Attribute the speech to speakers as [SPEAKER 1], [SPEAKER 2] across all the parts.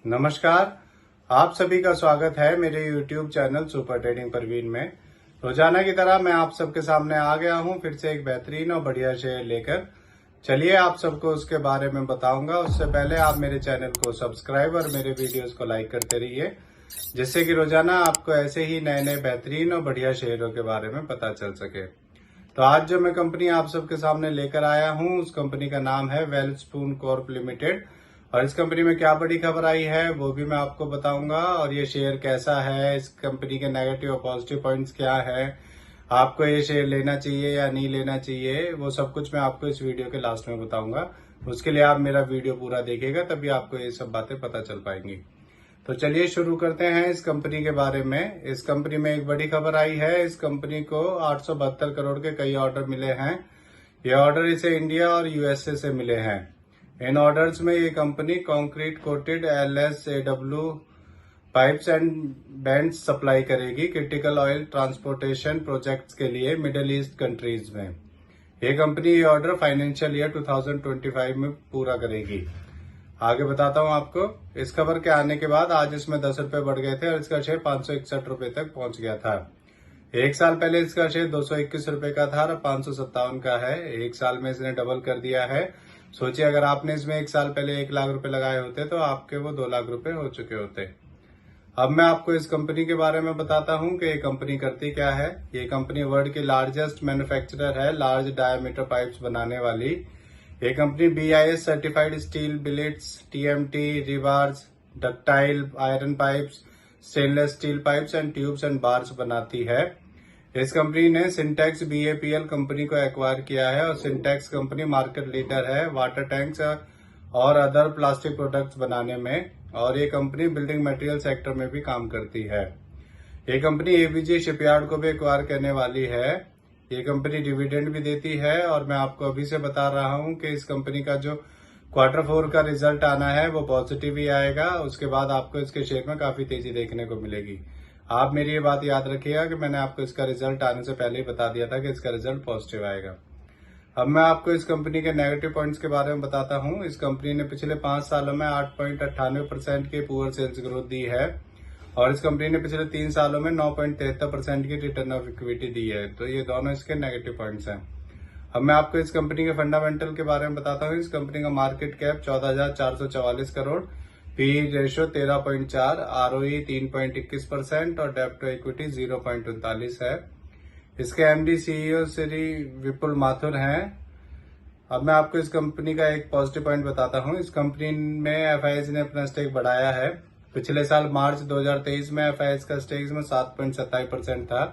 [SPEAKER 1] नमस्कार। आप सभी का स्वागत है मेरे YouTube channel super trading Parveen में। रोजाना की तरह मैं आप सबके सामने आ गया हूं फिर से एक बेहतरीन और बढ़िया शेयर लेकर। चलिए आप सबको उसके बारे में बताऊंगा। उससे पहले आप मेरे चैनल को सब्सक्राइब और मेरे वीडियोस को लाइक करते रहिए, जिससे कि रोजाना आपको ऐसे ही नए नए बेहतरीन और बढ़िया शेयरों के बारे में पता चल सके। तो आज जो मैं कंपनी आप सबके सामने लेकर आया हूं, उस कंपनी का नाम है वेलस्पून कॉर्प लिमिटेड। और इस कंपनी में क्या बड़ी खबर आई है वो भी मैं आपको बताऊंगा। और ये शेयर कैसा है, इस कंपनी के नेगेटिव और पॉजिटिव पॉइंट्स क्या है, आपको ये शेयर लेना चाहिए या नहीं लेना चाहिए, वो सब कुछ मैं आपको इस वीडियो के लास्ट में बताऊंगा। उसके लिए आप मेरा वीडियो पूरा देखिएगा, तभी आपको ये सब बातें पता चल पाएंगी। तो चलिए शुरू करते हैं इस कंपनी के बारे में। इस कंपनी में एक बड़ी खबर आई है। इस कंपनी को 872 करोड़ के कई ऑर्डर मिले हैं। ये ऑर्डर इसे इंडिया और यूएसए से मिले हैं। इन ऑर्डर्स में ये company concrete coated LSAW pipes and bends supply करेगी क्रिटिकल ऑयल ट्रांसपोर्टेशन प्रोजेक्ट्स के लिए मिडिल ईस्ट कंट्रीज में। ये कंपनी ये ऑर्डर फाइनेंशियल ईयर 2025 में पूरा करेगी। आगे बताता हूं आपको। इस खबर के आने के बाद आज इसमें 10 रुपए बढ़ गए थे और इसका शेयर 561 रुपए तक पहुंच गया था। एक साल पहले इसका शेयर 221 रुपए का था और 557 का है। एक साल में इसने डबल कर दिया है। सोचिए, अगर आपने इसमें एक साल पहले 1 लाख रुपए लगाए होते तो आपके वो 2 लाख रुपए हो चुके होते। अब मैं आपको इस कंपनी के बारे में बताता हूं कि ये कंपनी करती क्या है। ये कंपनी वर्ल्ड की लार्जेस्ट मैन्युफैक्चरर है लार्ज डायमीटर पाइप्स बनाने वाली। ये company BIS certified steel billets, TMT, rebars, ductile iron pipes, stainless steel pipes and tubes and bars बनाती है। इस कंपनी ने सिंटेक्स BAPL कंपनी को एक्वायर किया है और सिंटेक्स कंपनी मार्केट लीडर है वाटर टैंक्स और अदर प्लास्टिक प्रोडक्ट्स बनाने में। और ये कंपनी बिल्डिंग मटेरियल सेक्टर में भी काम करती है। ये कंपनी ABG शिपयार्ड को भी एक्वायर करने वाली है। ये कंपनी डिविडेंड भी देती है और मैं आपको अभी से बता रहा हूं कि इस कंपनी का जो Q4 का रिजल्ट आना है वो पॉजिटिव ही आएगा। उसके बाद आपको इसके शेयर में काफी तेजी देखने को मिलेगी। आप मेरी ये बात याद रखिएगा कि मैंने आपको इसका रिजल्ट आने से पहले ही बता दिया था कि इसका रिजल्ट पॉजिटिव आएगा। अब मैं आपको इस कंपनी के नेगेटिव पॉइंट्स के बारे में बताता हूं। इस कंपनी ने पिछले 5 सालों में 8.98% की पुअर सेल्स ग्रोथ दी है और इस कंपनी ने पिछले 3 सालों में 9.73% की रिटर्न ऑफ इक्विटी दी है। तो ये दोनों इसके नेगेटिव पॉइंट्स हैं। अब मैं आपको इस कंपनी के फंडामेंटल के बारे में बताता हूँ। इस कंपनी का market cap 14,444 crore, PE ratio 13.4, ROE 3.21% और डेब्ट टू इक्विटी 0.39 है। इसके MD CEO श्री विपुल माथुर हैं। अब मैं आपको इस कंपनी का एक पॉजिटिव पॉइंट बताता हूँ। इस कंपनी में FIS ने अपना स्टेक बढ़ाया है। पिछले साल मार्च 2023 में FIS का स्टेक इसमें 7.27% था।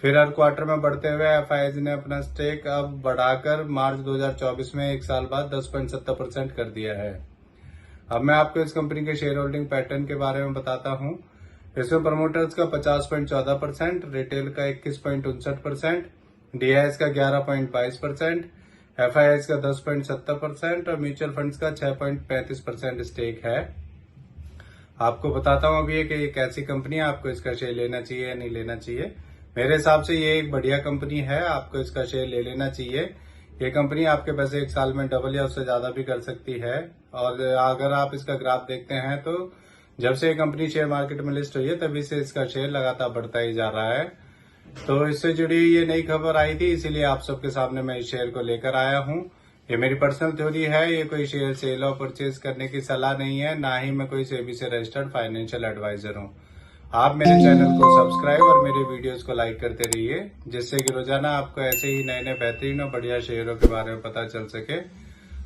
[SPEAKER 1] फिर हर क्वार्टर में बढ़ते हुए FIS ने अपना स्टेक अब बढ़ाकर मार्च 2024 में एक साल बाद 10.70% कर दिया है। अब मैं आपको इस कंपनी के शेयर होल्डिंग पैटर्न के बारे में बताता हूं। इसमें प्रमोटर्स का 50.14%, रिटेल का 21.59%, DIS का 11.22%, FIS का 10.70% और म्यूचुअल फंड्स का 6.35% स्टेक है। आपको बताता हूं अभी कि ये कैसी कंपनी है, आपको इसका शेयर लेना चाहिए या नहीं लेना चाहिए। मेरे हिसाब से ये एक बढ़िया कंपनी है, आपको इसका शेयर ले लेना चाहिए। ये कंपनी आपके पैसे एक साल में डबल या उससे ज्यादा भी कर सकती है। और अगर आप इसका ग्राफ देखते हैं तो जब से ये कंपनी शेयर मार्केट में लिस्ट हुई है तभी से इसका शेयर लगातार बढ़ता ही जा रहा है। तो इससे जुड़ी ये नई खबर आई थी, इसीलिए आप सबके सामने मैं इस शेयर को लेकर आया हूँ। ये मेरी पर्सनल थ्योरी है, ये कोई शेयर सेल और परचेज करने की सलाह नहीं है, ना ही मैं कोई सेबी से रजिस्टर्ड फाइनेंशियल एडवाइजर हूँ। आप मेरे चैनल को सब्सक्राइब और मेरे वीडियोस को लाइक करते रहिए, जिससे कि रोजाना आपको ऐसे ही नए नए बेहतरीन और बढ़िया शेयरों के बारे में पता चल सके।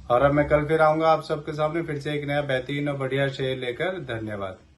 [SPEAKER 1] और अब मैं कल फिर आऊंगा आप सबके सामने फिर से एक नया बेहतरीन और बढ़िया शेयर लेकर। धन्यवाद।